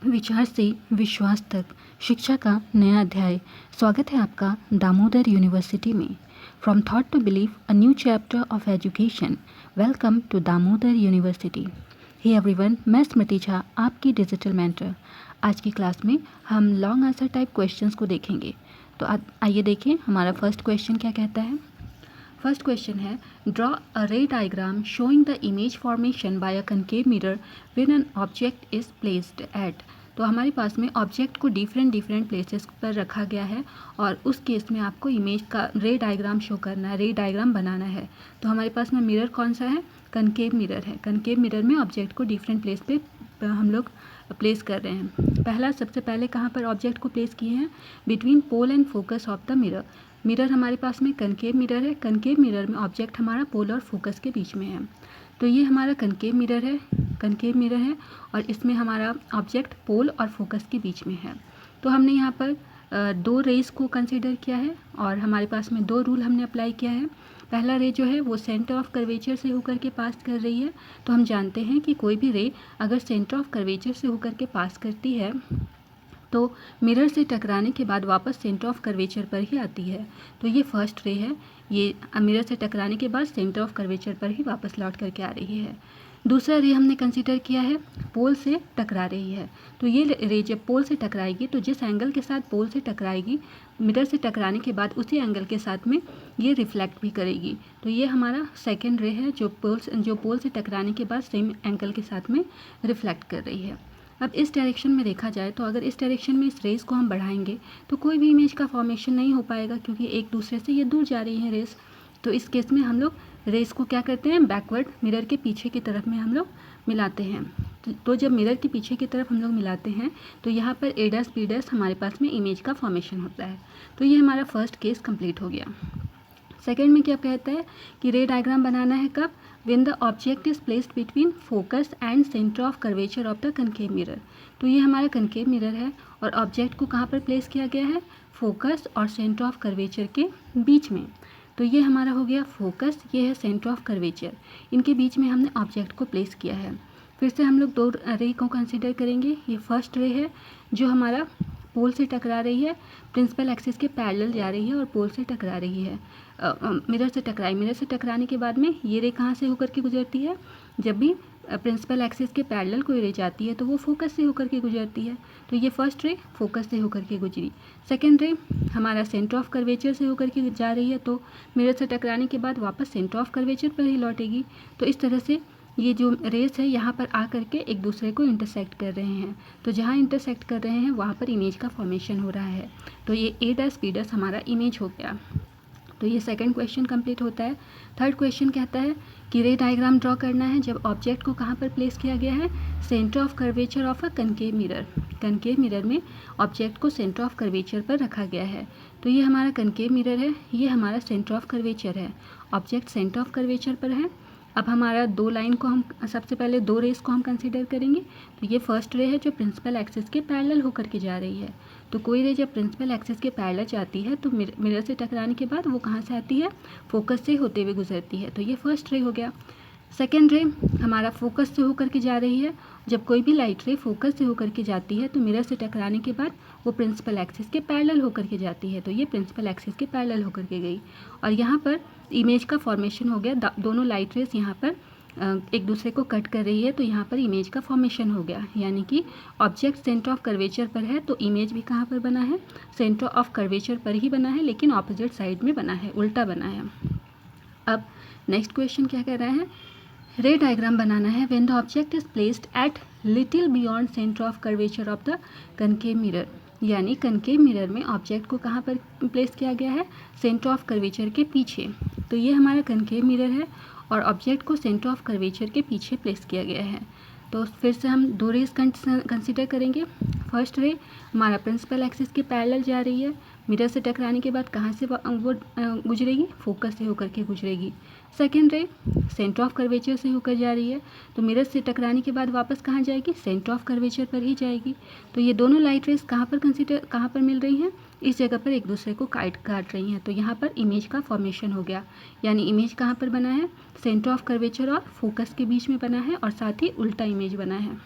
विचार से विश्वास तक शिक्षा का नया अध्याय। स्वागत है आपका दामोदर यूनिवर्सिटी में। From thought to believe, a new chapter of education. Welcome to Damodar university. Hey everyone, मैं स्मृति झा, आपकी डिजिटल मेंटर। आज की क्लास में हम लॉन्ग आंसर टाइप क्वेश्चंस को देखेंगे। तो आइए देखें हमारा फर्स्ट क्वेश्चन क्या कहता है। फर्स्ट क्वेश्चन है, ड्रॉ अ रे diagram showing the image formation by a concave mirror when an object is placed at. तो हमारे पास में ऑब्जेक्ट को डिफरेंट प्लेसेस पर रखा गया है और उस केस में आपको इमेज का रे डायग्राम शो करना है, रे डायग्राम बनाना है। तो हमारे पास में मिरर कौन सा है? कनकेव मिरर है। कनकेव मिरर में ऑब्जेक्ट को डिफरेंट प्लेस पे हम लोग प्लेस कर रहे हैं। सबसे पहले कहाँ पर ऑब्जेक्ट को प्लेस किए हैं? Between pole and focus of the mirror. Mirror हमारे पास में कनकेव मिरर है। कनकेव मिरर में ऑब्जेक्ट हमारा पोल और फोकस के बीच में है। तो ये हमारा कनकेव मिरर है, कनकेव मिरर है और इसमें हमारा ऑब्जेक्ट पोल और फोकस के बीच में है। तो हमने यहाँ पर दो रेस को कंसीडर किया है और हमारे पास में दो रूल हमने अप्लाई किया है। पहला रे जो है वो सेंटर ऑफ कर्वेचर से होकर के पास कर रही है। तो हम जानते हैं कि कोई भी रे अगर सेंटर ऑफ कर्वेचर से होकर के पास करती है तो मिरर से टकराने के बाद वापस सेंटर ऑफ कर्वेचर पर ही आती है। तो ये फर्स्ट रे है, ये मिरर से टकराने के बाद सेंटर ऑफ कर्वेचर पर ही वापस लौट करके आ रही है। दूसरा रे हमने कंसीडर किया है पोल से टकरा रही है। तो ये रे जब पोल से टकराएगी तो जिस एंगल के साथ पोल से टकराएगी, मिरर से टकराने के बाद उसी एंगल के साथ में ये रिफ्लेक्ट भी करेगी। तो ये हमारा सेकेंड रे है जो पोल से टकराने के बाद सेम एंगल के साथ में रिफ्लेक्ट कर रही है। अब इस डायरेक्शन में देखा जाए तो अगर इस डायरेक्शन में इस रेस को हम बढ़ाएंगे तो कोई भी इमेज का फॉर्मेशन नहीं हो पाएगा क्योंकि एक दूसरे से ये दूर जा रही है रेस। तो इस केस में हम लोग रेस को क्या करते हैं? बैकवर्ड मिरर के पीछे की तरफ में हम लोग मिलाते हैं। तो जब मिरर के पीछे की तरफ हम लोग मिलाते हैं तो यहाँ पर ए डैश बी डैश हमारे पास में इमेज का फॉर्मेशन होता है। तो ये हमारा फर्स्ट केस कंप्लीट हो गया। सेकेंड में क्या कहता है कि रे डायग्राम बनाना है कब? when the object is placed between focus and center of curvature of the concave mirror। तो ये हमारा concave mirror है और ऑब्जेक्ट को कहाँ पर प्लेस किया गया है? फोकस और सेंटर ऑफ कर्वेचर के बीच में। तो ये हमारा हो गया फोकस, ये है सेंटर ऑफ कर्वेचर, इनके बीच में हमने ऑब्जेक्ट को प्लेस किया है। फिर से हम लोग दो रे को कंसिडर करेंगे। ये फर्स्ट रे है जो हमारा पोल से टकरा रही है, प्रिंसिपल एक्सिस के पैरेलल जा रही है और पोल से टकरा रही है। मिरर से टकराने के बाद में ये रे कहाँ से होकर के गुजरती है? जब भी प्रिंसिपल एक्सिस के पैरेलल कोई रे जाती है तो वो फोकस से होकर के गुजरती है। तो ये फर्स्ट रे फोकस से होकर के गुजरी। सेकेंड रे हमारा सेंटर ऑफ कर्वेचर से होकर के जा रही है, तो मिरर से टकराने के बाद वापस सेंटर ऑफ कर्वेचर पर ही लौटेगी। तो इस तरह से ये जो रेस है यहाँ पर आ करके एक दूसरे को इंटरसेक्ट कर रहे हैं। तो जहाँ इंटरसेक्ट कर रहे हैं वहाँ पर इमेज का फॉर्मेशन हो रहा है। तो ये ए डैश बी डैश हमारा इमेज हो गया। तो ये सेकंड क्वेश्चन कंप्लीट होता है। थर्ड क्वेश्चन कहता है कि रे डायग्राम ड्रॉ करना है जब ऑब्जेक्ट को कहाँ पर प्लेस किया गया है? Centre of curvature of a concave mirror. Concave mirror में ऑब्जेक्ट को सेंटर ऑफ कर्वेचर पर रखा गया है। तो ये हमारा कनकेव मिरर है, ये हमारा सेंटर ऑफ कर्वेचर है। ऑब्जेक्ट सेंटर ऑफ कर्वेचर पर है। अब हमारा दो लाइन को हम सबसे पहले दो रेस को हम कंसीडर करेंगे। तो ये फर्स्ट रे है जो प्रिंसिपल एक्सिस के पैरेलल होकर के जा रही है। तो कोई रे जब प्रिंसिपल एक्सिस के पैरेलल जाती है तो मिरर से टकराने के बाद वो कहाँ से आती है? फोकस से होते हुए गुजरती है। तो ये फर्स्ट रे हो गया। सेकेंड रे हमारा फोकस से होकर के जा रही है। जब कोई भी लाइट रे फोकस से होकर के जाती है तो मिरर से टकराने के बाद वो प्रिंसिपल एक्सिस के पैरेलल होकर के जाती है। तो ये प्रिंसिपल एक्सिस के पैरेलल होकर के गई और यहाँ पर इमेज का फॉर्मेशन हो गया। दोनों लाइट रेस यहाँ पर एक दूसरे को कट कर रही है, तो यहाँ पर इमेज का फॉर्मेशन हो गया। यानी कि ऑब्जेक्ट सेंटर ऑफ कर्वेचर पर है तो इमेज भी कहाँ पर बना है? सेंटर ऑफ कर्वेचर पर ही बना है, लेकिन ऑपोजिट साइड में बना है, उल्टा बना है। अब नेक्स्ट क्वेश्चन क्या कह रहा है? रे डायग्राम बनाना है when the object is placed at little beyond centre of curvature of the concave mirror. यानी कनकेव मिरर में ऑब्जेक्ट को कहाँ पर प्लेस किया गया है? सेंटर ऑफ कर्वेचर के पीछे। तो ये हमारा कनकेव मिरर है और ऑब्जेक्ट को सेंटर ऑफ कर्वेचर के पीछे प्लेस किया गया है। तो फिर से हम दो रेस कंसीडर करेंगे। फर्स्ट रे हमारा प्रिंसिपल एक्सिस के पैरेलल जा रही है, मिरर से टकराने के बाद कहाँ से वो गुजरेगी? फोकस से होकर के गुजरेगी। सेकेंड रे सेंटर ऑफ कर्वेचर से होकर जा रही है, तो मिरर से टकराने के बाद वापस कहाँ जाएगी? सेंटर ऑफ कर्वेचर पर ही जाएगी। तो ये दोनों लाइट रेस कहाँ पर मिल रही हैं? इस जगह पर एक दूसरे को काट रही हैं। तो यहाँ पर इमेज का फॉर्मेशन हो गया। यानी इमेज कहाँ पर बना है? सेंटर ऑफ कर्वेचर और फोकस के बीच में बना है और साथ ही उल्टा इमेज बना है।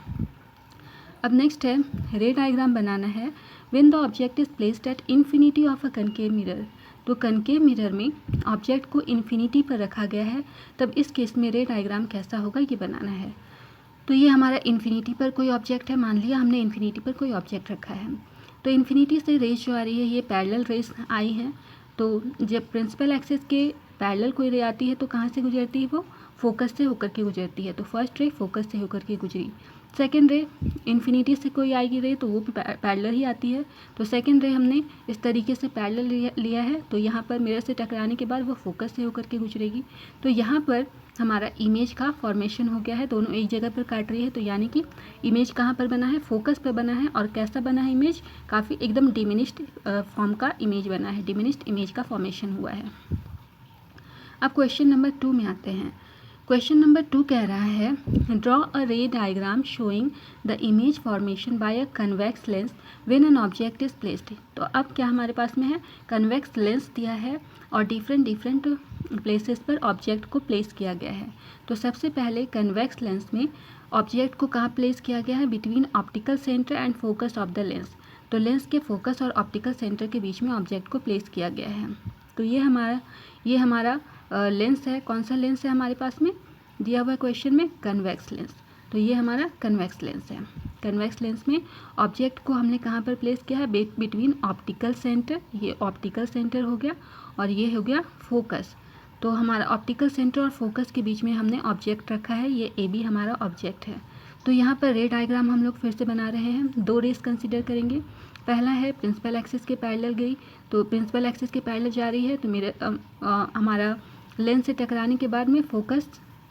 अब नेक्स्ट है रे डायग्राम बनाना है when the object is placed at infinity of a concave mirror. तो कनकेव मिरर में ऑब्जेक्ट को इन्फिनिटी पर रखा गया है, तब इस केस में रे डायग्राम कैसा होगा ये बनाना है। तो ये हमारा इन्फिनिटी पर कोई ऑब्जेक्ट है, मान लिया हमने इन्फिनिटी पर कोई ऑब्जेक्ट रखा है, तो इन्फिनिटी से रेज जो आ रही है ये पैरेलल रेज आई है। तो जब प्रिंसिपल एक्सिस के पैरेलल कोई रे आती है तो कहाँ से गुजरती है, वो फोकस से होकर के गुजरती है। तो फर्स्ट रे फोकस से होकर के गुजरी, सेकेंड रे इन्फिनिटी से कोई आएगी रे तो वो भी पैरेलल ही आती है। तो सेकेंड रे हमने इस तरीके से पैरेलल लिया है, तो यहाँ पर मिरर से टकराने के बाद वो फोकस से होकर के गुजरेगी। तो यहाँ पर हमारा इमेज का फॉर्मेशन हो गया है, दोनों एक जगह पर काट रही है, तो यानी कि इमेज कहाँ पर बना है, फोकस पर बना है। और कैसा बना है इमेज, काफ़ी एकदम डिमिनिश्ड फॉर्म का इमेज बना है, डिमिनिश्ड इमेज का फॉर्मेशन हुआ है। अब क्वेश्चन नंबर 2 में आते हैं। क्वेश्चन नंबर 2 कह रहा है ड्रॉ अ रे diagram showing the image formation by a convex lens when an object is placed. तो अब क्या हमारे पास में है, कन्वेक्स लेंस दिया है और डिफरेंट प्लेसेस पर ऑब्जेक्ट को प्लेस किया गया है। तो सबसे पहले कन्वेक्स लेंस में ऑब्जेक्ट को कहाँ प्लेस किया गया है, between optical centre and focus of the lens. तो लेंस के फोकस और ऑप्टिकल सेंटर के बीच में ऑब्जेक्ट को प्लेस किया गया है। तो ये हमारा लेंस है। कौन सा लेंस है हमारे पास में दिया हुआ क्वेश्चन में, कन्वेक्स लेंस। तो ये हमारा कन्वेक्स लेंस है। कन्वेक्स लेंस में ऑब्जेक्ट को हमने कहाँ पर प्लेस किया है, बिटवीन ऑप्टिकल सेंटर, ये ऑप्टिकल सेंटर हो गया, और ये हो गया फोकस। तो हमारा ऑप्टिकल सेंटर और फोकस के बीच में हमने ऑब्जेक्ट रखा है, ये ए बी हमारा ऑब्जेक्ट है। तो यहाँ पर रे डायग्राम हम लोग फिर से बना रहे हैं, 2 रेस कंसिडर करेंगे। पहला है प्रिंसिपल एक्सिस के पैरेलल गई, तो प्रिंसिपल एक्सिस के पैरेलल जा रही है, तो हमारा लेंस से टकराने के बाद में फोकस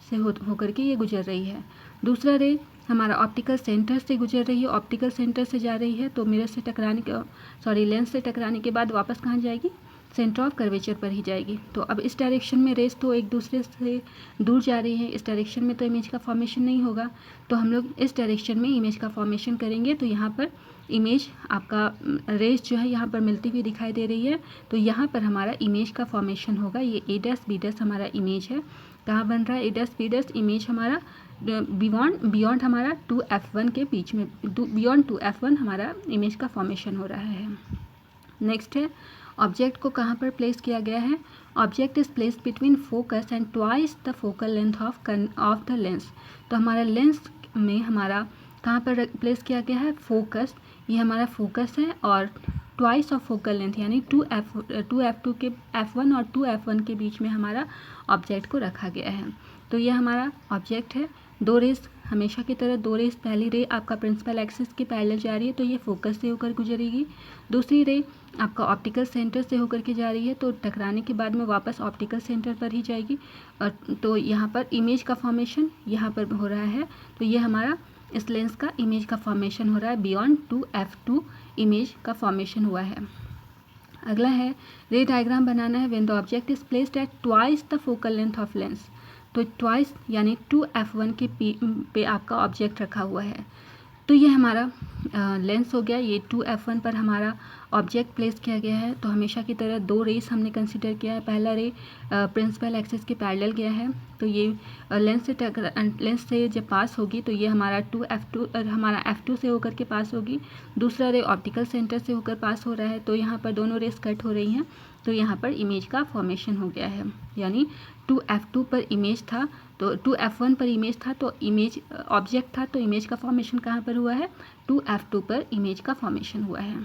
से होकर के ये गुजर रही है। दूसरा रे हमारा ऑप्टिकल सेंटर से गुजर रही है, ऑप्टिकल सेंटर से जा रही है, तो मिरर से टकराने के लेंस से टकराने के बाद वापस कहाँ जाएगी, सेंटर ऑफ कर्वेचर पर ही जाएगी। तो अब इस डायरेक्शन में रेस तो एक दूसरे से दूर जा रही है, इस डायरेक्शन में तो इमेज का फॉर्मेशन नहीं होगा, तो हम लोग इस डायरेक्शन में इमेज का फॉर्मेशन करेंगे। तो यहाँ पर इमेज आपका रेस जो है यहाँ पर मिलती हुई दिखाई दे रही है, तो यहाँ पर हमारा इमेज का फॉर्मेशन होगा। ये ए डैश बी डैश हमारा इमेज है, कहाँ बन रहा है, ए डैश बी डैश इमेज हमारा बियॉन्ड हमारा 2f1 के बीच में, बियॉन्ड 2f1 हमारा इमेज का फॉर्मेशन हो रहा है। नेक्स्ट है ऑब्जेक्ट को कहाँ पर प्लेस किया गया है, object is placed between focus and twice the focal length of the lens. तो हमारा लेंस में हमारा कहाँ पर प्लेस किया गया है, फोकस, ये हमारा फोकस है, और ट्वाइस ऑफ फोकल लेंथ यानी 2f2 के f1 और 2f1 के बीच में हमारा ऑब्जेक्ट को रखा गया है। तो ये हमारा ऑब्जेक्ट है। 2 रेस हमेशा की तरह, 2 रेस, पहली रे आपका प्रिंसिपल एक्सिस के पैरेलल जा रही है, तो ये फोकस से होकर गुजरेगी। दूसरी रे आपका ऑप्टिकल सेंटर से होकर के जा रही है, तो टकराने के बाद में वापस ऑप्टिकल सेंटर पर ही जाएगी। और तो यहाँ पर इमेज का फॉर्मेशन यहाँ पर हो रहा है, तो ये हमारा इस लेंस का इमेज का फॉर्मेशन हो रहा है, बियॉन्ड 2f2 इमेज का फॉर्मेशन हुआ है। अगला है रे डायग्राम बनाना है when the object is placed at twice the focal length of lens. तो ट्वाइस यानी 2f1 के पे आपका ऑब्जेक्ट रखा हुआ है। तो ये हमारा लेंस हो गया, ये 2f1 पर हमारा ऑब्जेक्ट प्लेस किया गया है। तो हमेशा की तरह 2 रेस हमने कंसिडर किया है। पहला रे प्रिंसिपल एक्सिस के पैरेलल गया है, तो ये लेंस से जब पास होगी तो ये हमारा 2f2 हमारा f2 से होकर के पास होगी। दूसरा रे ऑप्टिकल सेंटर से होकर पास हो रहा है, तो यहाँ पर दोनों रेस कट हो रही हैं, तो यहाँ पर इमेज का फॉर्मेशन हो गया है। यानी 2f2 पर इमेज था, तो 2f1 पर इमेज था, तो इमेज ऑब्जेक्ट था, तो इमेज का फॉर्मेशन कहाँ पर हुआ है, 2f2 पर इमेज का फॉर्मेशन हुआ है।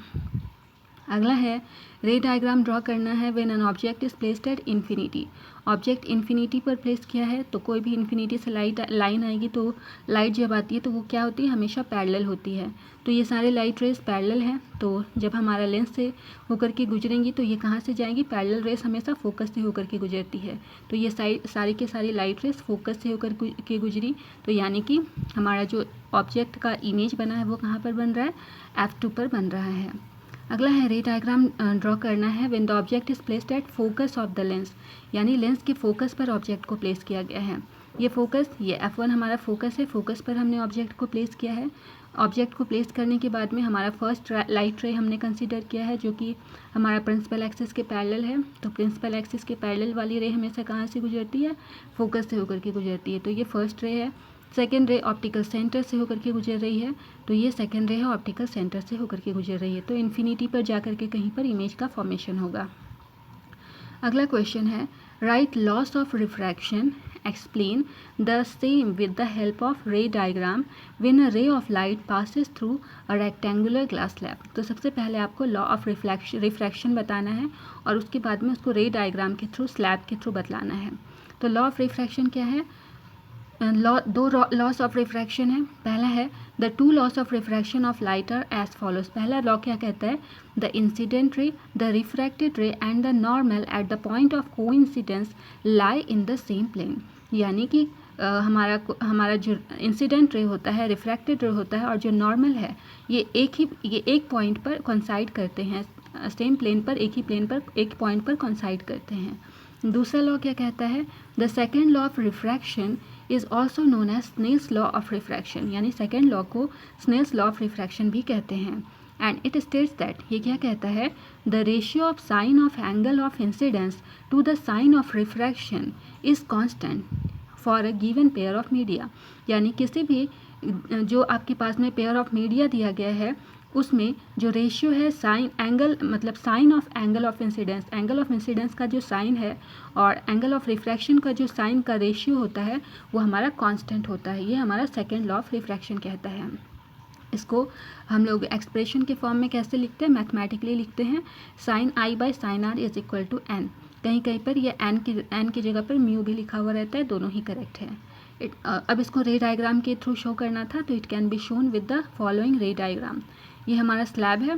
अगला है रे डायग्राम ड्रॉ करना है when an object is placed at infinity. Object infinity पर प्लेस किया है, तो कोई भी इन्फिनिटी से लाइन आएगी, तो लाइट जब आती है तो वो क्या होती है, हमेशा पैरेलल होती है। तो ये सारे लाइट रेस पैरेलल हैं, तो जब हमारा लेंस से होकर के गुजरेंगी तो ये कहाँ से जाएंगी, पैरेलल रेस हमेशा फोकस से होकर के गुजरती है। तो ये सारी के सारी लाइट रेस फोकस से होकर के गुजरी, तो यानी कि हमारा जो ऑब्जेक्ट का इमेज बना है वो कहाँ पर बन रहा है, f2 पर बन रहा है। अगला है रे डायग्राम ड्रॉ करना है when the object is placed at focus of the lens, यानी लेंस के फोकस पर ऑब्जेक्ट को प्लेस किया गया है। ये फोकस, ये f1 हमारा फोकस है, फोकस पर हमने ऑब्जेक्ट को प्लेस किया है। ऑब्जेक्ट को प्लेस करने के बाद में हमारा फर्स्ट लाइट रे हमने कंसीडर किया है, जो कि हमारा प्रिंसिपल एक्सिस के पैरेलल है। तो प्रिंसिपल एक्सिस के पैरेलल वाली रे हमेशा कहाँ से गुजरती है, फोकस से होकर के गुजरती है। तो ये फर्स्ट रे है, सेकेंड रे ऑप्टिकल सेंटर से होकर के गुजर रही है, तो ये सेकेंड रे है ऑप्टिकल सेंटर से होकर के गुजर रही है, तो इन्फिनिटी पर जा कर के कहीं पर इमेज का फॉर्मेशन होगा। अगला क्वेश्चन है, right loss of refraction, explain the same with the help of रे diagram when a ray of light passes through a rectangular glass slab. तो सबसे पहले आपको लॉ ऑफ रिफ्रैक्शन बताना है और उसके बाद में उसको रे डायग्राम के थ्रू, स्लैब के थ्रू बतलाना है। तो लॉ ऑफ रिफ्रैक्शन क्या है? दो लॉस ऑफ रिफ्रैक्शन है। पहला है the two laws of refraction of light are as follows. पहला लॉ क्या कहता है? The incident ray, the refracted ray and the normal at the point of coincidence lie in the same plane. यानी कि हमारा जो इंसिडेंट रे होता है, रिफ्रैक्टेड रे होता है और जो नॉर्मल है, ये एक पॉइंट पर कंसाइड करते हैं, सेम प्लेन पर, एक ही प्लेन पर, एक पॉइंट पर कंसाइड करते हैं। दूसरा लॉ क्या कहता है? The second law of refraction is also known as Snell's law of refraction. यानी सेकेंड लॉ को स्नेल्स लॉ ऑफ रिफ्रैक्शन भी कहते हैं। एंड इट स्टेट्स दैट, ये क्या कहता है? The ratio of sine of angle of incidence to the sine of refraction is constant for a given pair of media. यानी किसी भी जो आपके पास में पेयर ऑफ मीडिया दिया गया है, उसमें जो रेशियो है साइन एंगल, मतलब sine of angle of incidence, angle of incidence का जो साइन है और एंगल ऑफ रिफ्रैक्शन का जो साइन का रेशियो होता है, वो हमारा कांस्टेंट होता है। ये हमारा सेकेंड लॉ ऑफ रिफ्रैक्शन कहता है। इसको हम लोग एक्सप्रेशन के फॉर्म में कैसे लिखते हैं? मैथमेटिकली लिखते हैं, sine i by sine r is equal to n. कहीं कहीं पर ये एन की जगह पर म्यू भी लिखा हुआ रहता है, दोनों ही करेक्ट है। अब इसको रे डायग्राम के थ्रू शो करना था, तो it can be shown with the following रे डायग्राम। ये हमारा स्लैब है,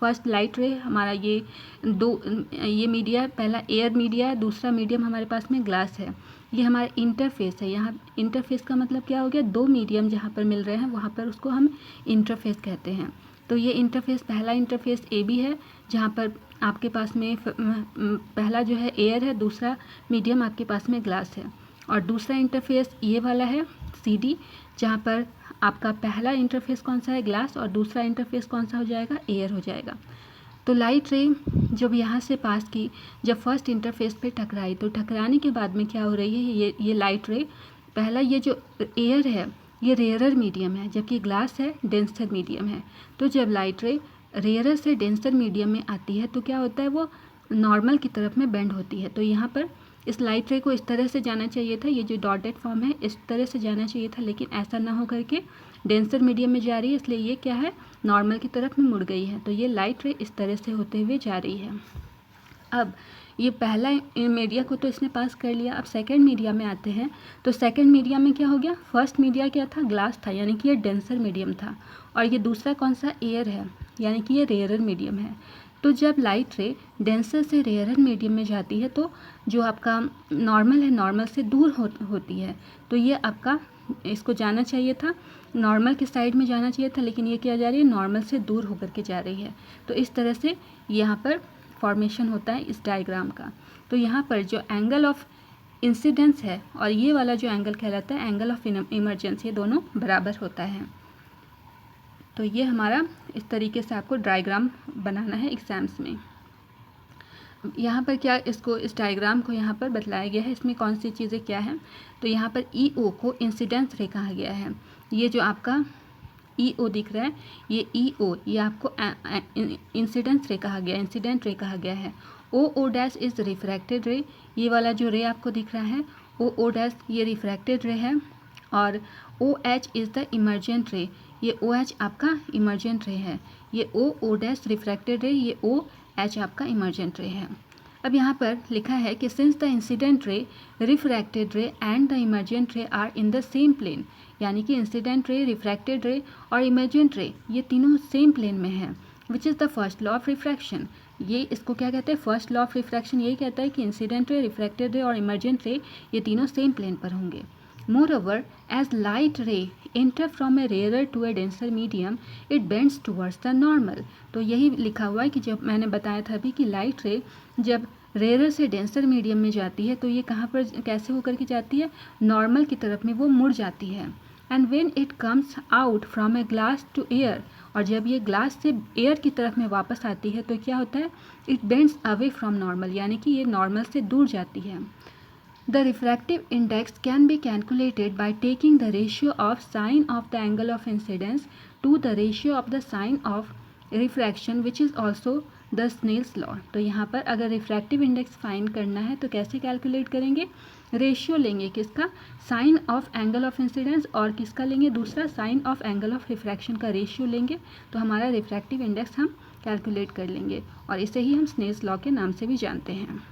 फर्स्ट लाइट रे हमारा, ये मीडिया, पहला एयर मीडिया है, दूसरा मीडियम हमारे पास में ग्लास है। ये हमारा इंटरफेस है। यहाँ इंटरफेस का मतलब क्या हो गया? दो मीडियम जहाँ पर मिल रहे हैं वहाँ पर उसको हम इंटरफेस कहते हैं। तो ये इंटरफेस, पहला इंटरफेस ए बी है, जहाँ पर आपके पास में पहला जो है एयर है, दूसरा मीडियम आपके पास में ग्लास है। और दूसरा इंटरफेस ये वाला है सी डी, जहाँ पर आपका पहला इंटरफेस कौन सा है? ग्लास, और दूसरा इंटरफेस कौन सा हो जाएगा? एयर हो जाएगा। तो लाइट रे जब यहाँ से पास की, जब फर्स्ट इंटरफेस पे टकराई, तो टकराने के बाद में क्या हो रही है? ये लाइट रे, पहला ये जो एयर है ये रेयरर मीडियम है, जबकि ग्लास है डेंसर मीडियम है। तो जब लाइट रे रेयरर से डेंसर मीडियम में आती है तो क्या होता है? वो नॉर्मल की तरफ में बेंड होती है। तो यहाँ पर इस लाइट रे को इस तरह से जाना चाहिए था, ये जो डॉटेड फॉर्म है इस तरह से जाना चाहिए था, लेकिन ऐसा ना हो करके डेंसर मीडियम में जा रही है, इसलिए ये क्या है? नॉर्मल की तरफ में मुड़ गई है। तो ये लाइट रे इस तरह से होते हुए जा रही है। अब ये पहला मीडिया को तो इसने पास कर लिया, अब सेकंड मीडिया में आते हैं। तो सेकंड मीडिया में क्या हो गया? फर्स्ट मीडिया क्या था? ग्लास था, यानी कि ये डेंसर मीडियम था, और ये दूसरा कौन सा? एयर है, यानी कि ये रेयरर मीडियम है। तो जब लाइट रे डेंसर से रेयरर मीडियम में जाती है तो जो आपका नॉर्मल है, नॉर्मल से दूर होती है। तो ये आपका, इसको जाना चाहिए था नॉर्मल के साइड में जाना चाहिए था, लेकिन ये क्या जा रही है? नॉर्मल से दूर होकर के जा रही है। तो इस तरह से यहाँ पर फॉर्मेशन होता है इस डायग्राम का। तो यहाँ पर जो एंगल ऑफ इंसिडेंस है और ये वाला जो एंगल कहलाता है एंगल ऑफ इमरजेंस, ये दोनों बराबर होता है। तो ये हमारा इस तरीके से आपको डायग्राम बनाना है एग्जाम्स में। यहाँ पर क्या, इसको, इस डायग्राम को यहाँ पर बतलाया गया है, इसमें कौन सी चीज़ें क्या हैं। तो यहाँ पर ई ओ को इंसिडेंस रे कहा गया है। ये जो आपका ई ओ दिख रहा है, ये ई ओ, ये आपको इंसिडेंस रे कहा गया, इंसिडेंट रे कहा गया है। ओ डैश इज़ रिफ्रैक्टेड रे, ये वाला जो रे आपको दिख रहा है ओ डैश, ये रिफ्रैक्टेड रे है। और O H is the emergent ray, ये ओ एच आपका इमर्जेंट रे है। ये ओ डैश रिफ्रैक्टेड रे, ये ओ एच आपका इमर्जेंट रे है। अब यहाँ पर लिखा है कि since the incident ray, refracted ray and the emergent ray are in the same plane, यानी कि इंसिडेंट रे, रिफ्रैक्टेड रे और इमर्जेंट रे ये तीनों सेम प्लेन में है, which is the first law of refraction. ये इसको क्या कहते हैं? फर्स्ट लॉ ऑफ रिफ्रैक्शन यही कहता है कि इंसिडेंट रे, रिफ्रैक्टेड रे और इमर्जेंट रे ये तीनों सेम प्लेन पर होंगे। Moreover, as light ray enter from a rarer to a denser medium, it bends towards the normal। तो यही लिखा हुआ है कि जब मैंने बताया था अभी कि लाइट रे जब रेयर से डेंसर मीडियम में जाती है तो ये कहाँ पर, कैसे होकर के जाती है? नॉर्मल की तरफ में वो मुड़ जाती है। And when it comes out from a glass to air, और जब ये ग्लास से एयर की तरफ में वापस आती है तो क्या होता है? It bends away from normal, यानी कि ये नॉर्मल से दूर जाती है। The refractive index can be calculated by taking the ratio of sine of the angle of incidence to the ratio of the sine of refraction which is also the Snell's law. तो यहाँ पर अगर refractive index find करना है तो कैसे calculate करेंगे, ratio लेंगे किसका, sine of angle of incidence और किसका लेंगे, दूसरा sine of angle of refraction का रेशियो लेंगे तो हमारा रिफ्रैक्टिव इंडेक्स हम कैलकुलेट कर लेंगे और इसे ही हम स्नेल्स लॉ के नाम से भी जानते हैं।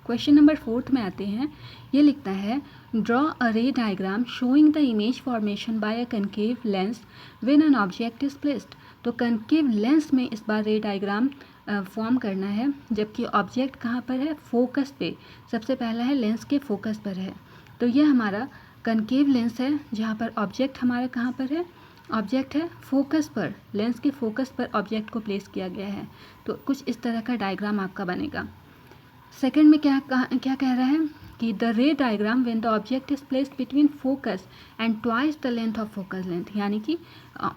क्वेश्चन नंबर 4 में आते हैं। ये लिखता है ड्रॉ अ रे diagram showing the image formation by a concave lens when an object is placed. तो कनकेव लेंस में इस बार रे डायग्राम फॉर्म करना है, जबकि ऑब्जेक्ट कहाँ पर है, फोकस पे, सबसे पहला है लेंस के फोकस पर है। तो ये हमारा कनकेव लेंस है जहाँ पर ऑब्जेक्ट हमारा कहाँ पर है, ऑब्जेक्ट है फोकस पर, लेंस के फोकस पर ऑब्जेक्ट को प्लेस किया गया है। तो कुछ इस तरह का डायग्राम आपका बनेगा। सेकंड में क्या कह रहा है कि द रे diagram when the object is placed between focus and twice the length of focus length, यानी कि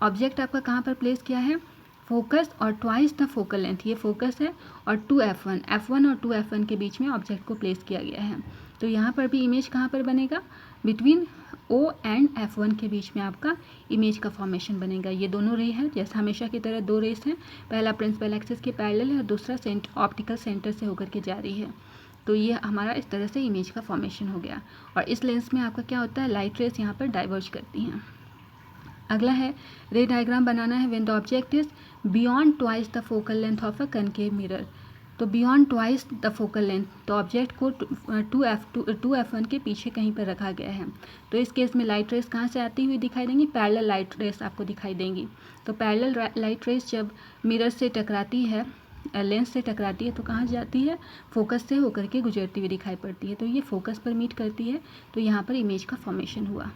ऑब्जेक्ट आपका कहाँ पर प्लेस किया है, फोकस और ट्वाइस द फोकल लेंथ, ये फोकस है और 2f1 और 2f1 के बीच में ऑब्जेक्ट को प्लेस किया गया है। तो यहाँ पर भी इमेज कहाँ पर बनेगा, बिटवीन O एंड F1 के बीच में आपका इमेज का फॉर्मेशन बनेगा। ये दोनों रे हैं, जैसे हमेशा की तरह दो रेस हैं, पहला प्रिंसिपल एक्सिस के पैरेलल है और दूसरा ऑप्टिकल सेंटर से होकर के जा रही है। तो ये हमारा इस तरह से इमेज का फॉर्मेशन हो गया और इस लेंस में आपका क्या होता है, लाइट रेस यहाँ पर डाइवर्ज करती हैं। अगला है रे डायग्राम बनाना है when the object is beyond twice the focal length of a concave mirror. तो beyond twice the focal length, तो ऑब्जेक्ट को 2f1 के पीछे कहीं पर रखा गया है। तो इस केस में लाइट रेस कहाँ से आती हुई दिखाई देंगी, पैरेलल लाइट रेस आपको दिखाई देंगी। तो पैरेलल लाइट रेस जब मिरर से टकराती है, लेंस से टकराती है, तो कहाँ जाती है, फोकस से होकर के गुजरती हुई दिखाई पड़ती है। तो ये फोकस पर मीट करती है, तो यहाँ पर इमेज का फॉर्मेशन हुआ।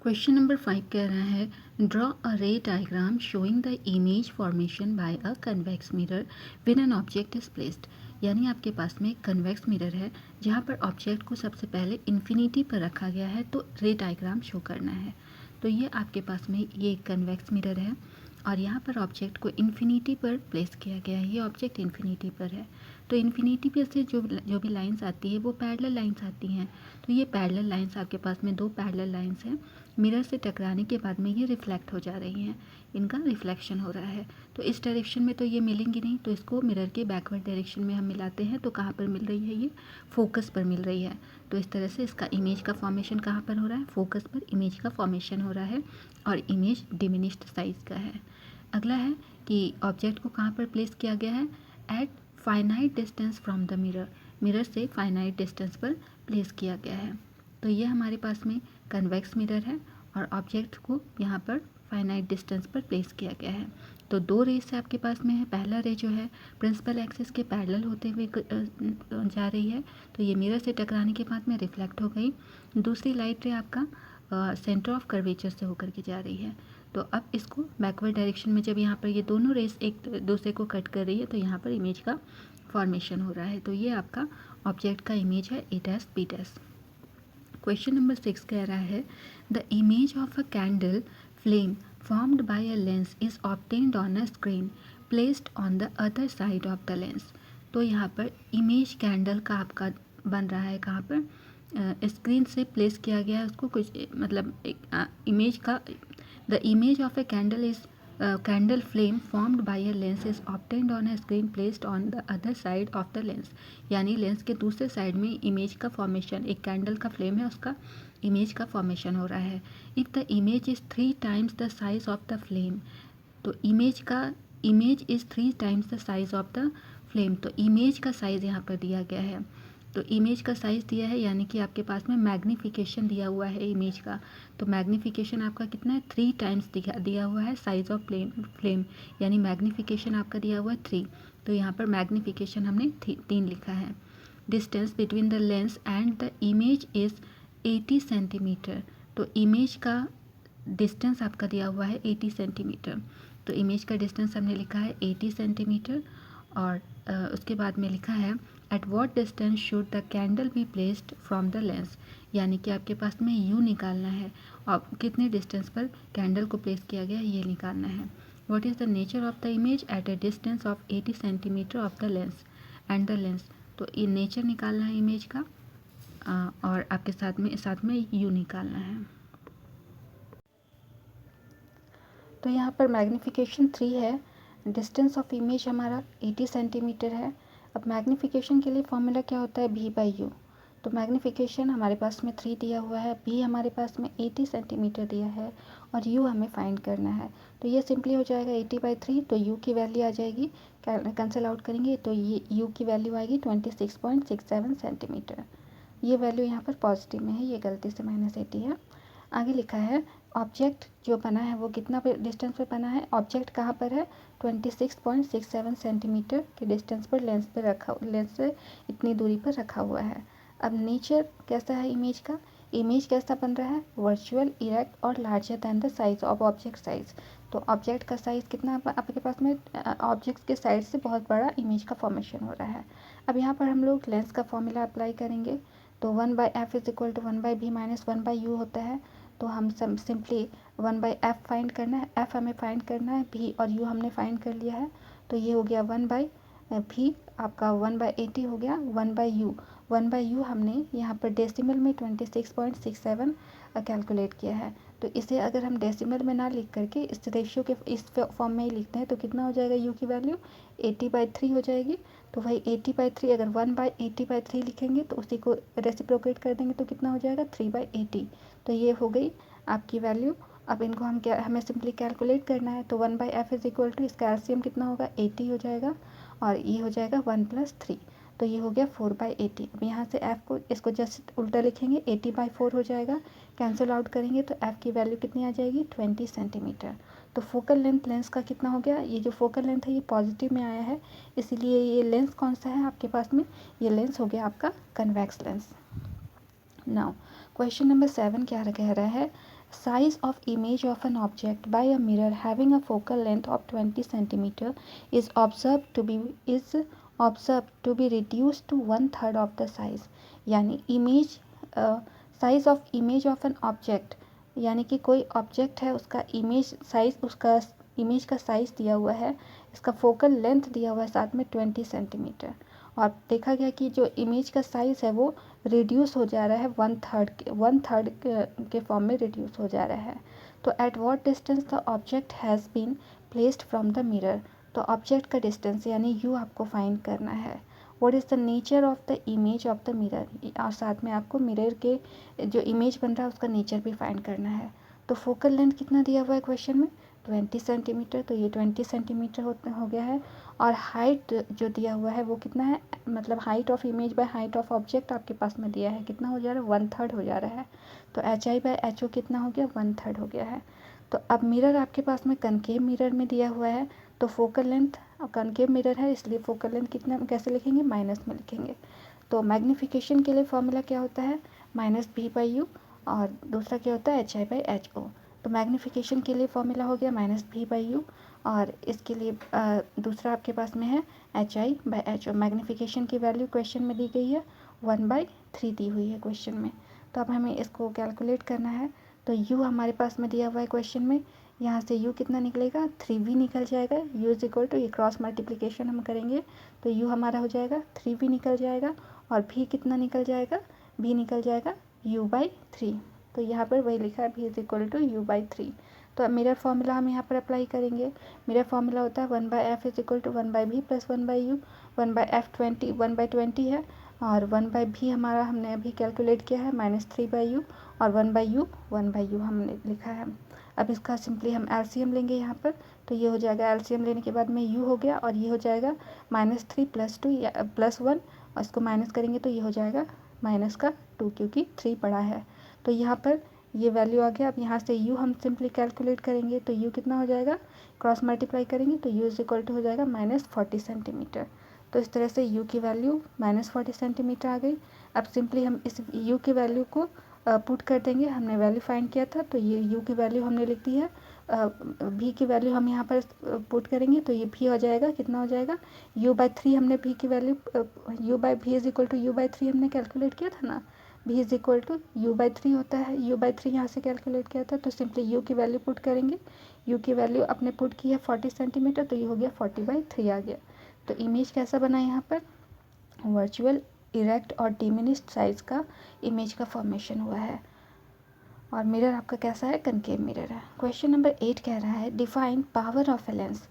क्वेश्चन नंबर 5 कह रहा है ड्रॉ अ रे diagram showing the image formation by a convex mirror when an object is placed. यानी आपके पास में एक कन्वेक्स मिरर है जहाँ पर ऑब्जेक्ट को सबसे पहले इन्फिनिटी पर रखा गया है, तो रे डायग्राम शो करना है। तो ये आपके पास में ये एक कन्वेक्स मिरर है और यहाँ पर ऑब्जेक्ट को इन्फिनिटी पर प्लेस किया गया है, ये ऑब्जेक्ट इन्फिनिटी पर है। तो इन्फिनिटी पर से जो भी लाइंस आती है वो पैरेलल लाइंस आती हैं। तो ये पैरेलल लाइंस आपके पास में दो पैरेलल लाइंस हैं, मिरर से टकराने के बाद में ये रिफ्लेक्ट हो जा रही हैं, इनका रिफ्लेक्शन हो रहा है। तो इस डायरेक्शन में तो ये मिलेंगी नहीं, तो इसको मिरर के बैकवर्ड डायरेक्शन में हम मिलाते हैं। तो कहाँ पर मिल रही है, ये फोकस पर मिल रही है। तो इस तरह से इसका इमेज का फॉर्मेशन कहाँ पर हो रहा है, फोकस पर इमेज का फॉर्मेशन हो रहा है और इमेज डिमिनिश्ड साइज का है। अगला है कि ऑब्जेक्ट को कहाँ पर प्लेस किया गया है, at finite distance from the mirror, mirror से फाइनाइट डिस्टेंस पर प्लेस किया गया है। तो ये हमारे पास में कन्वेक्स मिरर है और ऑब्जेक्ट को यहाँ पर फाइनाइट डिस्टेंस पर प्लेस किया गया है। तो दो रेस आपके पास में है, पहला रे जो है प्रिंसिपल एक्सिस के पैरेलल होते हुए जा रही है, तो ये मिरर से टकराने के बाद में रिफ्लेक्ट हो गई। दूसरी लाइट रे आपका सेंटर ऑफ कर्वेचर से होकर के जा रही है। तो अब इसको बैकवर्ड डायरेक्शन में जब यहाँ पर ये दोनों रेस एक दूसरे को कट कर रही है, तो यहाँ पर इमेज का फॉर्मेशन हो रहा है। तो ये आपका ऑब्जेक्ट का इमेज है A dash B dash. Question number 6 कह रहा है the image of a candle flame formed by a lens is obtained on a screen placed on the other side of the lens. तो यहाँ पर image candle का आपका बन रहा है, कहाँ पर, स्क्रीन से प्लेस किया गया है उसको, कुछ मतलब एक इमेज का, the image of a candle is candle flame formed by a lens is obtained on a screen placed on the other side of the lens। यानी लेंस के दूसरे साइड में इमेज का फॉर्मेशन, एक कैंडल का flame है उसका image का फॉर्मेशन हो रहा है। If the image is 3 times the size of the flame, तो image is 3 times the size of the flame, तो इमेज का साइज़ यहाँ पर दिया गया है। तो इमेज का साइज़ दिया है, यानी कि आपके पास में मैग्नीफिकेशन दिया हुआ है इमेज का। तो मैग्नीफिकेशन आपका कितना है, 3 times दिया हुआ है साइज ऑफ फ्लेम, यानी मैग्नीफिकेशन आपका दिया हुआ है 3। तो यहाँ पर मैग्नीफिकेशन हमने 3 लिखा है। Distance between the lens and the image is 80 centimetre. तो इमेज का डिस्टेंस आपका दिया हुआ है 80 सेंटीमीटर। तो इमेज का डिस्टेंस हमने लिखा है 80 सेंटीमीटर और उसके बाद में लिखा है at what distance should the candle be placed from the lens, यानी कि आपके पास में यू निकालना है और कितने डिस्टेंस पर कैंडल को प्लेस किया गया ये निकालना है। What is the nature of the image at a distance of 80 centimetre of the lens and the lens. तो ये नेचर निकालना है इमेज का, और आपके साथ में यू निकालना है। तो यहाँ पर मैग्नीफिकेशन 3 है, डिस्टेंस ऑफ इमेज हमारा 80 सेंटीमीटर है। अब मैग्नीफिकेशन के लिए फॉर्मूला क्या होता है, भी बाई यू। तो मैग्नीफिकेशन हमारे पास में 3 दिया हुआ है, भी हमारे पास में 80 सेंटीमीटर दिया है, और यू हमें फाइंड करना है। तो ये सिंपली हो जाएगा 80/3, तो यू की वैल्यू आ जाएगी, कैंसिल आउट करेंगे तो ये यू की वैल्यू आएगी 26.67 सेंटीमीटर। ये वैल्यू यहाँ पर पॉजिटिव में है, ये गलती से -80 है। आगे लिखा है ऑब्जेक्ट जो बना है वो कितना डिस्टेंस पे बना है, ऑब्जेक्ट कहाँ पर है, 26.67 सेंटीमीटर के डिस्टेंस पर लेंस से इतनी दूरी पर रखा हुआ है। अब नेचर कैसा है इमेज का, इमेज कैसा बन रहा है, वर्चुअल, इरेक्ट और larger than the size of object size. तो ऑब्जेक्ट का साइज़ कितना आपके पास में, ऑब्जेक्ट के साइज से बहुत बड़ा इमेज का फॉर्मेशन हो रहा है। अब यहाँ पर हम लोग लेंस का फॉर्मूला अप्लाई करेंगे, तो 1/f is equal to 1/b minus 1/u होता है। तो हम सिंपली 1/f फाइंड करना है, f हमें फाइंड करना है, b और u हमने फाइंड कर लिया है। तो ये हो गया 1/v आपका 1/80 हो गया, 1/u 1/u हमने यहाँ पर डेसिमल में 26.67 कैलकुलेट किया है। तो इसे अगर हम डेसिमल में ना लिख करके इस रेशियो के इस फॉर्म में ही लिखते हैं तो कितना हो जाएगा, u की वैल्यू 80/3 हो जाएगी। तो वही 80/3 अगर 1/80/3 लिखेंगे तो उसी को रेसिप्रोकेट कर देंगे तो कितना हो जाएगा 3/80। तो ये हो गई आपकी वैल्यू। अब इनको हमें सिंपली कैलकुलेट करना है, तो 1/f इज इक्वल टू इसका एलसीएम कितना होगा 80 हो जाएगा, और ये हो जाएगा 1 + 3, तो ये हो गया 4/80। अब यहाँ से f को इसको जस्ट उल्टा लिखेंगे, 80/4 हो जाएगा, कैंसिल आउट करेंगे तो f की वैल्यू कितनी आ जाएगी 20 सेंटीमीटर। तो फोकल लेंथ लेंस का कितना हो गया, ये जो फोकल लेंथ है ये पॉजिटिव में आया है, इसीलिए ये लेंस कौन सा है आपके पास में, ये लेंस हो गया आपका convex lens. Now question number 7 क्या कह रहा है, size of image of an object by a mirror having a focal length of 20 centimetre is observe to be reduce to 1/3 of the size. यानी image size of image of an object, यानी कि कोई object है उसका image का size दिया हुआ है, इसका फोकल लेंथ दिया हुआ है साथ में 20 सेंटीमीटर, और देखा गया कि जो इमेज का साइज़ है वो रिड्यूस हो जा रहा है 1/3 के फॉर्म में रिड्यूस हो जा रहा है। तो at what distance the object has been placed from the mirror. तो ऑब्जेक्ट का डिस्टेंस यानी यू आपको फाइंड करना है। What is the nature of the image of the mirror, और साथ में आपको मिरर के जो इमेज बन रहा है उसका नेचर भी फाइंड करना है। तो फोकल लेंथ कितना दिया हुआ है क्वेश्चन में 20 सेंटीमीटर, तो ये 20 सेंटीमीटर हो गया है, और हाइट जो दिया हुआ है वो कितना है, मतलब height of image by height of object आपके पास में दिया है, कितना हो जा रहा है 1/3 हो जा रहा है। तो HI/HO कितना हो गया 1/3 हो गया है। तो अब मिरर आपके पास में कनकेव मिरर में दिया हुआ है, तो फोकल लेंथ कनकेव मिरर है इसलिए फोकल लेंथ कितना कैसे लिखेंगे, माइनस में लिखेंगे। तो मैग्नीफिकेशन के लिए फॉर्मूला क्या होता है, -b/u, और दूसरा क्या होता है HI/HO। तो मैग्नीफिकेशन के लिए फॉर्मूला हो गया -b/u, और इसके लिए दूसरा आपके पास में है HI/HO। मैग्नीफिकेशन की वैल्यू क्वेश्चन में दी गई है 1/3 दी हुई है क्वेश्चन में। तो अब हमें इसको कैलकुलेट करना है, तो u हमारे पास में दिया हुआ है क्वेश्चन में, यहाँ से u कितना निकलेगा 3v निकल जाएगा, u इज इक्वल टू ये क्रॉस मल्टीप्लिकेशन हम करेंगे तो u हमारा हो जाएगा 3v निकल जाएगा, और v कितना निकल जाएगा, v निकल जाएगा u/3। तो यहाँ पर वही लिखा है v is equal to u/3। तो अब मिरर फार्मूला हम यहाँ पर अप्लाई करेंगे। मिरर फार्मूला होता है 1/f is equal to 1/v plus 1/u। 1/f 1/20 है, और 1/v हमारा हमने अभी कैलकुलेट किया है -3/u, और 1/u हमने लिखा है। अब इसका सिंपली हम एलसीएम लेंगे यहाँ पर, तो ये हो जाएगा, एलसीएम लेने के बाद में u हो गया, और ये हो जाएगा -3 + 2 या +1, और इसको माइनस करेंगे तो ये हो जाएगा -2, क्योंकि 3 बड़ा है। तो यहाँ पर ये वैल्यू आ गया। अब यहाँ से u हम सिंपली कैलकुलेट करेंगे तो u कितना हो जाएगा, क्रॉस मल्टीप्लाई करेंगे तो u इज इक्वल टू हो जाएगा -40 सेंटीमीटर। तो इस तरह से u की वैल्यू -40 सेंटीमीटर आ गई। अब सिंपली हम इस u की वैल्यू को पुट कर देंगे, हमने वैल्यू फाइंड किया था तो ये u की वैल्यू हमने लिख दी है, v की वैल्यू हम यहाँ पर पुट करेंगे तो ये v हो जाएगा, कितना हो जाएगा u/3 हमने v की value v is equal to u/3 हमने कैलकुलेट किया था ना, v is equal to u/3 होता है, u/3 यहाँ से कैलकुलेट किया था, तो सिंपली u की वैल्यू पुट करेंगे, u की वैल्यू अपने पुट की है 40 सेंटीमीटर, तो ये हो गया 40/3 आ गया। तो इमेज कैसा बना यहाँ पर वर्चुअल, इरेक्ट और डिमिनिश्ड साइज का इमेज का फॉर्मेशन हुआ है। और मिरर आपका कैसा है, कनकेव मिरर है। क्वेश्चन नंबर 8 कह रहा है define power of a lens,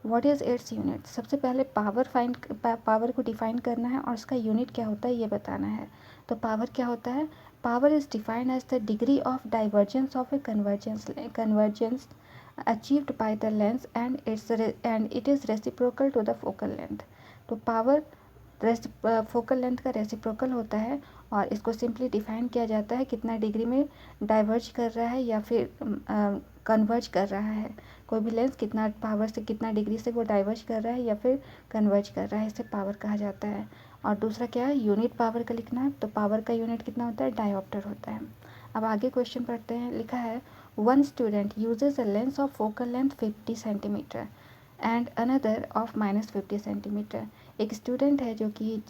what is its unit. सबसे पहले पावर को डिफाइन करना है और उसका यूनिट क्या होता है ये बताना है। तो पावर क्या होता है, power is defined as the degree of divergence of a convergence achieved by the lens and it is reciprocal to the focal length. तो पावर फोकल लेंथ का रेसिप्रोकल होता है और इसको सिंपली डिफाइन किया जाता है कितना डिग्री में डाइवर्ज कर रहा है या फिर कन्वर्ज कर रहा है। कोई भी लेंस कितना पावर से, कितना डिग्री से वो डाइवर्ज कर रहा है या फिर कन्वर्ज कर रहा है, इसे पावर कहा जाता है। और दूसरा क्या है, यूनिट पावर का लिखना है। तो पावर का यूनिट कितना होता है, डायोप्टर होता है। अब आगे क्वेश्चन पढ़ते हैं। लिखा है one student usage a lens of focal length 50 centimetre and another of -50 centimetre. एक स्टूडेंट है जो कि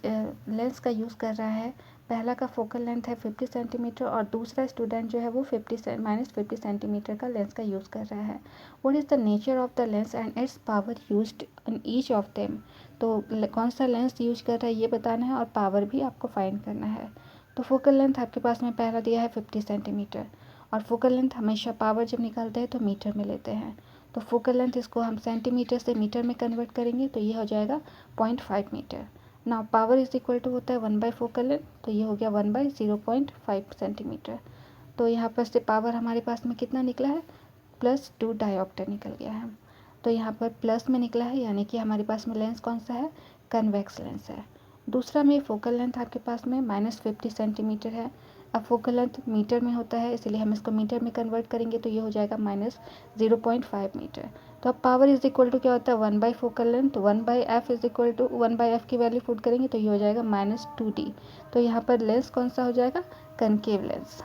लेंस का यूज़ कर रहा है, पहला का फोकल लेंथ है 50 सेंटीमीटर और दूसरा स्टूडेंट जो है वो -50 सेंटीमीटर का लेंस का यूज़ कर रहा है। What is the nature of the lens and it's power used in each of them. तो कौन सा लेंस यूज कर रहा है ये बताना है और पावर भी आपको फाइंड करना है। तो फोकल लेंथ आपके पास में पहला दिया है 50 सेंटीमीटर और फोकल लेंथ हमेशा पावर जब निकालते हैं तो मीटर में लेते हैं। तो फोकल लेंथ इसको हम सेंटीमीटर से मीटर में कन्वर्ट करेंगे तो ये हो जाएगा 0.5 मीटर। ना पावर इज इक्वल टू होता है 1 बाई फोकल लेंथ, तो ये हो गया 1 बाई 0.5 सेंटीमीटर। तो यहाँ पर से पावर हमारे पास में कितना निकला है, +2 डायोप्टर निकल गया है। तो यहाँ पर प्लस में निकला है यानी कि हमारे पास में लेंस कौन सा है, कन्वेक्स लेंस है। दूसरा में फोकल लेंथ आपके पास में -50 सेंटीमीटर है। अब फोकल लेंथ मीटर में होता है इसलिए हम इसको मीटर में कन्वर्ट करेंगे तो ये हो जाएगा -0.5 मीटर। तो अब पावर इज इक्वल टू क्या होता है 1 by focal length, 1 by f is equal to 1 by f की वैल्यू पुट करेंगे तो ये हो जाएगा -2d। तो यहाँ पर लेंस कौन सा हो जाएगा, कनकेव लेंस।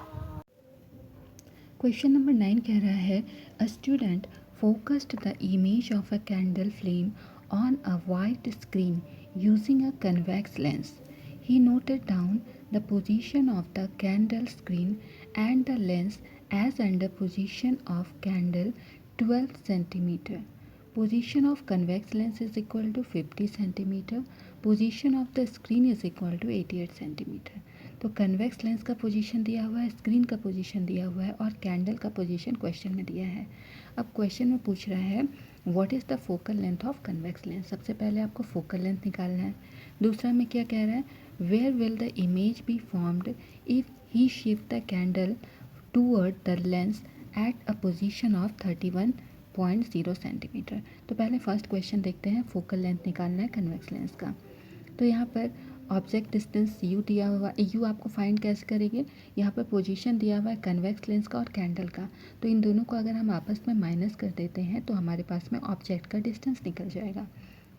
क्वेश्चन नंबर 9 कह रहा है a student focused the image of a candle flame on a white screen using a convex lens. He noted down the position of the candle screen and the lens as under position of candle 12 centimeter. Position of convex lens is equal to 50 centimeter. Position of the screen is equal to 88 centimeter. तो convex lens का position दिया हुआ है, screen का position दिया हुआ है और कैंडल का पोजीशन क्वेश्चन में दिया है। अब क्वेश्चन में पूछ रहा है what is the focal length of convex lens. सबसे पहले आपको फोकल लेंथ निकालना है। दूसरा में क्या कह रहा है, where will the image be formed if he shift the candle toward the lens at a position of 31.0 centimetre. तो पहले फर्स्ट क्वेश्चन देखते हैं, फोकल लेंथ निकालना है कन्वेक्स लेंस का। तो यहाँ पर ऑब्जेक्ट डिस्टेंस u दिया हुआ, u आपको फाइंड कैसे करेंगे, यहाँ पर पोजीशन दिया हुआ है कन्वेक्स लेंस का और कैंडल का। तो इन दोनों को अगर हम आपस में माइनस कर देते हैं तो हमारे पास में ऑब्जेक्ट का डिस्टेंस निकल जाएगा।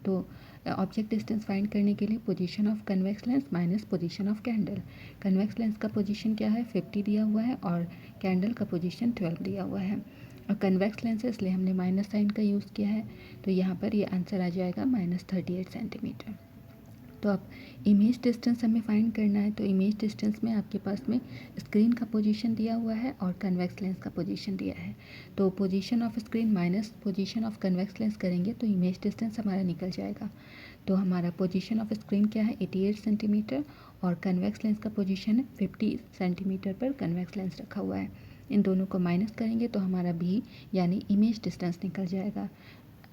तो ऑब्जेक्ट डिस्टेंस फाइंड करने के लिए position of convex lens minus position of candle. Convex lens का पोजीशन क्या है, 50 दिया हुआ है और कैंडल का पोजीशन 12 दिया हुआ है। और कन्वेक्स लेंस है इसलिए हमने माइनस साइन का यूज़ किया है। तो यहाँ पर ये आंसर आ जाएगा -38 सेंटीमीटर। तो अब इमेज डिस्टेंस हमें फाइंड करना है। तो इमेज डिस्टेंस में आपके पास में स्क्रीन का पोजीशन दिया हुआ है और कन्वेक्स लेंस का पोजीशन दिया है। तो position of screen minus position of convex lens करेंगे तो इमेज डिस्टेंस हमारा निकल जाएगा। तो हमारा पोजीशन ऑफ स्क्रीन क्या है, 88 सेंटीमीटर और कन्वेक्स लेंस का पोजीशन है 50 सेंटीमीटर पर कन्वेक्स लेंस रखा हुआ है। इन दोनों को माइनस करेंगे तो हमारा भी यानी इमेज डिस्टेंस निकल जाएगा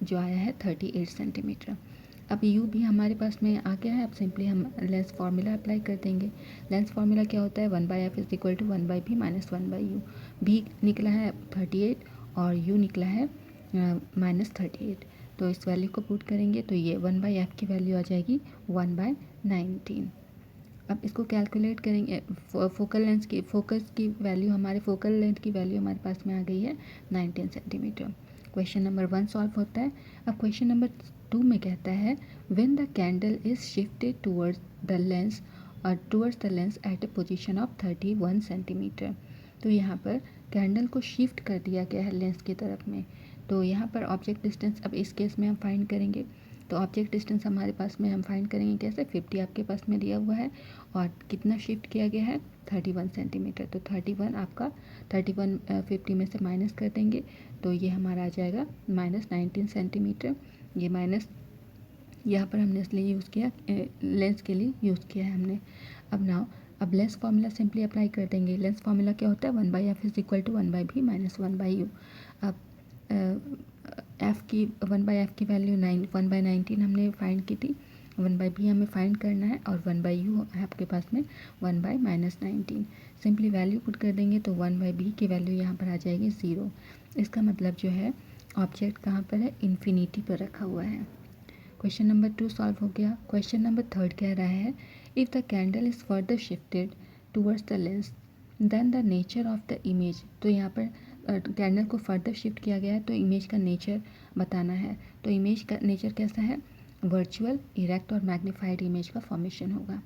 जो आया है 38 सेंटीमीटर। अब u भी हमारे पास में आ गया है। अब सिंपली हम लेंस फार्मूला अप्लाई कर देंगे। लेंस फार्मूला क्या होता है, 1 by f is equal to 1 by v minus 1 by u. भी निकला है 38 और u निकला है -38। तो इस वैल्यू को पुट करेंगे तो ये 1 बाई एफ की वैल्यू आ जाएगी 1 बाई 19। अब इसको कैलकुलेट करेंगे, फोकल लेंस की फोकस की वैल्यू, हमारे फोकल लेंथ की वैल्यू हमारे पास में आ गई है 19 सेंटीमीटर। क्वेश्चन नंबर 1 सॉल्व होता है। अब क्वेश्चन नंबर 2 में कहता है when the candle is shifted towards the lens at a position of 31 centimetre. तो यहाँ पर कैंडल को शिफ्ट कर दिया गया है लेंस की तरफ में। तो यहाँ पर ऑब्जेक्ट डिस्टेंस अब इस केस में हम फाइंड करेंगे। तो ऑब्जेक्ट डिस्टेंस हमारे पास में हम फाइंड करेंगे कैसे, 50 आपके पास में दिया हुआ है और कितना शिफ्ट किया गया है 31 सेंटीमीटर। तो 31 आपका 31 50 में से माइनस कर देंगे तो ये हमारा आ जाएगा -19 सेंटीमीटर। ये यहाँ पर हमने इसलिए यूज़ किया, लेंस के लिए यूज़ किया है हमने। अब लेंस फार्मूला सिंपली अप्लाई कर देंगे। लेंस फार्मूला क्या होता है, 1/f is equal to 1/b minus 1/u। अब एफ़ की 1/f की वैल्यू 1/19 हमने फाइंड की थी, 1/b हमें फाइंड करना है, और 1/u है आपके पास में 1/-19। सिंपली वैल्यू पुट कर देंगे तो 1/b की वैल्यू यहाँ पर आ जाएगी 0। इसका मतलब जो है ऑब्जेक्ट कहाँ पर है, इन्फिनिटी पर रखा हुआ है। क्वेश्चन नंबर 2 सॉल्व हो गया। क्वेश्चन नंबर 3 कह रहा है, if the candle is further shifted towards the lens then the nature of the image. तो यहाँ पर कैंडल को फर्दर शिफ्ट किया गया है तो इमेज का नेचर बताना है। तो इमेज का नेचर कैसा है, वर्चुअल, इरेक्ट और मैग्नीफाइड इमेज का फॉर्मेशन होगा।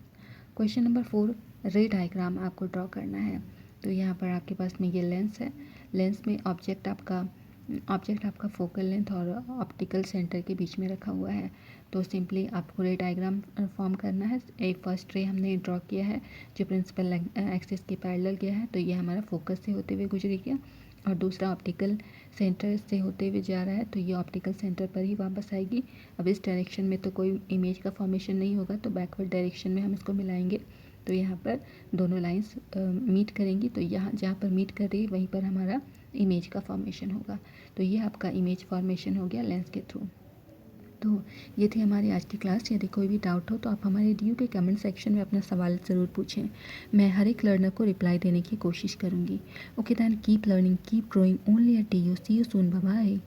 क्वेश्चन नंबर 4, रे डायग्राम आपको ड्रॉ करना है। तो यहाँ पर आपके पास में ये लेंस है। लेंस में ऑब्जेक्ट आपका फोकल लेंथ और ऑप्टिकल सेंटर के बीच में रखा हुआ है। तो सिंपली आपको रे डायग्राम फॉर्म करना है। एक फर्स्ट रे हमने ड्रॉ किया है जो प्रिंसिपल एक्सिस के पैरेलल गया है, तो ये हमारा फोकस से होते हुए गुजर गया, और दूसरा ऑप्टिकल सेंटर से होते हुए जा रहा है, तो ये ऑप्टिकल सेंटर पर ही वापस आएगी। अब इस डायरेक्शन में तो कोई इमेज का फॉर्मेशन नहीं होगा, तो बैकवर्ड डायरेक्शन में हम इसको मिलाएंगे, तो यहाँ पर दोनों लाइंस मीट करेंगी। तो यहाँ जहाँ पर मीट कर रही है वहीं पर हमारा इमेज का फॉर्मेशन होगा। तो ये आपका इमेज फॉर्मेशन हो गया लेंस के थ्रू। तो ये थी हमारी आज की क्लास। यदि कोई भी डाउट हो तो आप हमारे डी के कमेंट सेक्शन में अपना सवाल ज़रूर पूछें। मैं हर एक लर्नर को रिप्लाई देने की कोशिश करूँगी। Okay then, keep learning, keep growing only at DU। See you soon, bye bye.